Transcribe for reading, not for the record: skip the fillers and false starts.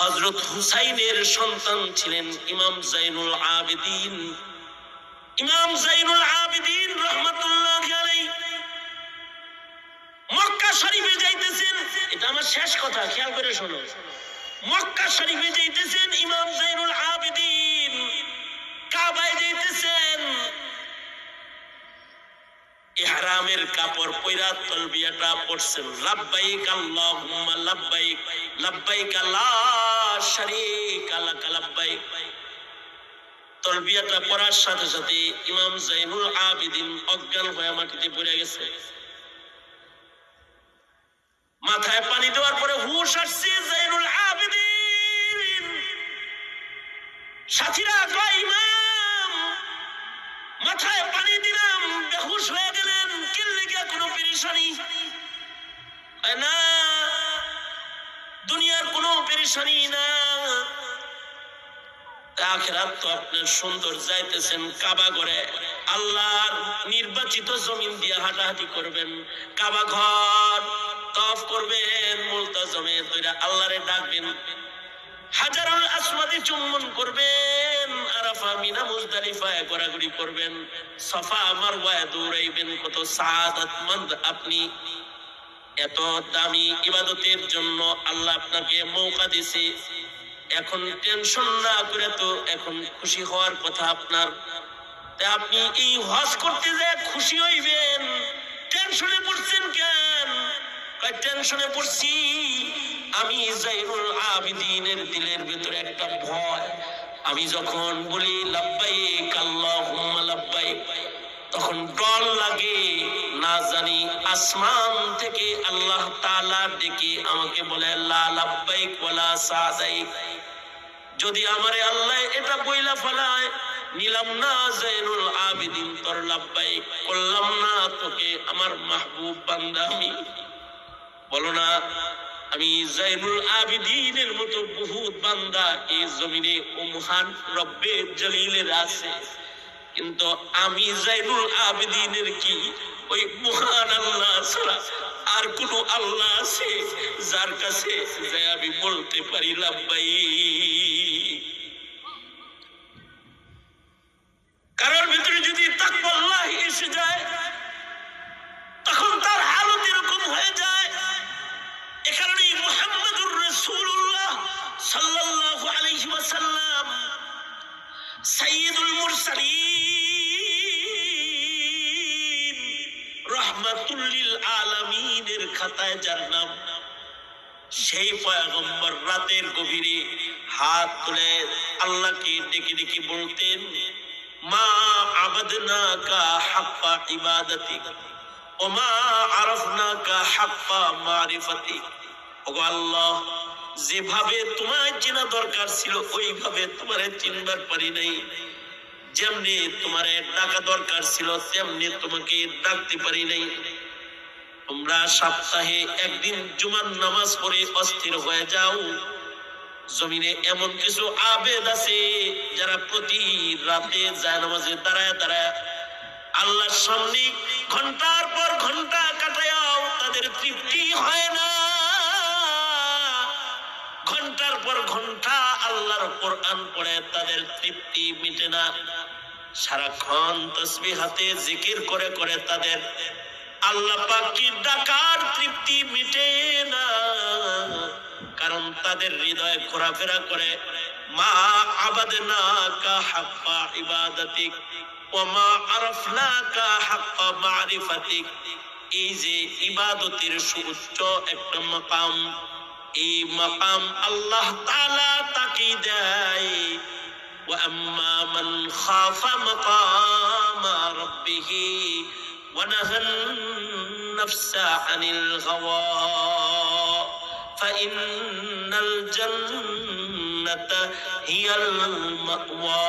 হযরত হুসাইনের সন্তান ছিলেন ইমাম জাইনুল আবেদিন। ইমাম জাইনুল আবেদিন রাহমাতুল্লাহি আলাইহি মক্কা শরীফে যাইতেছেন। এটা আমার শেষ কথা, খেয়াল করে শোনো। মক্কা শরীফে যাইতেছেন ইমাম জাইনুল আবেদিন, কাবায় যাইতেছেন, ইহরামের কাপড় পয়রা তালবিয়াটা পড়ছেন, লাব্বাইক আল্লাহুম্মা লাব্বাইক লাব্বাইক লা শারীকা লাক লাব্বাইক। তালবিয়াটা পড়ার সাথে সাথে ইমাম জাইনুল আবেদিন অজ্ঞান হয়ে মাটিতে পড়ে গেছে। মাথায় পানি দেওয়ার পরে হুশ আসছে জাইনুল আবেদিন। সাথীরা কয় ইমাম মাথায় পানি দিলাম, বেহুশ হয়ে গেলেন, কিল্লিগা কোনো পেরেশানি না, দুনিয়ার কোনো পেরেশানি না, আখিরাত তো আপনার সুন্দর যাইতেছেন। কাবা ঘরে আল্লাহর নির্বাচিত জমিন দিয়ে হাঁটাহাঁটি করবেন, কাবা ঘর তওয়াফ করবেন, মুলতাজমে ধরে আল্লাহরে ডাকবেন, হাজারুল আসওয়াদে চুম্বন করবেন, আরাফা মিনা মুজদালিফায় ঘোরাঘুরি করবেন, সাফা মারওয়ায় দৌড়াইবেন। কত সাআদাতমন্দ আপনি! এত দামি ইবাদতের জন্য আল্লাহ আপনাকে মৌকা দিয়েছে। এখন টেনশন না করে তো এখন খুশি হওয়ার কথা আপনার। তা আপনি এই হজ করতে যায় খুশি হইবেন, টেনশনে পড়ছেন কেন? টেনশনে পড়ছি আমি জাইনুল আবেদিনের দিলের ভিতরে একটা ভয়। আমি যখন বলি লাব্বাইক আল্লাহুম্মা লাব্বাইক, তখন ডর লাগে, না জানি আসমান থেকে আল্লাহ তাআলা ডেকে আমাকে বলে লা লাব্বাইক ওয়ালা সাদাইক। যদি আমারে আল্লাহ এটা বইলা ফেলায়, নিলাম না জাইনুল আবেদিন তোর লাব্বাইক, করলাম না তোকে আমার মাহবুব বান্দা আমি। বলো না আমি জাইনুল আবেদিনের মতো বহুত বান্দা এই জমিনে ও মহান রব্বে জলিলের আছে, কিন্তু আমি জাইনুল আবেদিনের কি ওই মহান আল্লাহ ছাড়া আর কোন আল্লাহ আছে যার কাছে যে আমি বলতে পারি লাব্বাইক? কারোর ভিতরে যদি তাকওয়াল্লাহ এসে যায় তখন তার হালত এরকম হয়ে যায়। এ কারণেই মুহাম্মদুর রাসূলুল্লাহ সাল্লাল্লাহু আলাইহি ওয়াসাল্লাম সাইয়্যিদুল মুরসালিন রাহমাতুল লিল আলামিনের খাতায় যার নাম, সেই পয়গম্বর রাতের গভীরে হাত তুলে আল্লাহকে ডেকে ডেকে বলতেন, মা আবাদনাকা হাক্কা ইবাদাতিক ওয়া মা আরাফনাকা হাক্কা মারিফাতিক। ওগো আল্লাহ, যেভাবে তোমায় চেনা দরকার ছিল ওইভাবে তোমারে চিনবার পারি নাই, যেমনি তোমারে ডাকা দরকার ছিল তেমনি তোমাকে ডাকতে পারি নাই। তোমরা সপ্তাহে একদিন জুমার নামাজ পড়ে অস্থির হয়ে যাও। জমিনে এমন কিছু আবেদ আছে যারা প্রতি রাতে জায়নামাজে দাঁড়ায় দাঁড়ায় আল্লাহর সামনে ঘন্টার পর ঘন্টা কাটায়াও তাদের তৃপ্তি হয় না। ঘন্টার পর ঘন্টা আল্লাহর কোরআন পড়ে তাদের তৃপ্তি মিটে না। সারাক্ষণ তাসবিহ হাতে জিকির করে করে তাদের আল্লাহ পাকের ডাকার তৃপ্তি মিটে না। কারণ তাদের হৃদয় ঘোরাফেরা করে মা আবাদনাকা হাক্কা ইবাদাতিক ওয়া মা আরাফনাকা হাক্কা মারিফাতিক। এই যে ইবাদতের সুউচ্চ একটা মাকাম, এই মাকাম আল্লাহ তাআলা তাকে দেয়। ওয়া আম্মা মান খাফা মাকামা রাব্বিহি ওয়া নাহান নাফসা আনিল হাওয়া فإن الجنة هي المأوى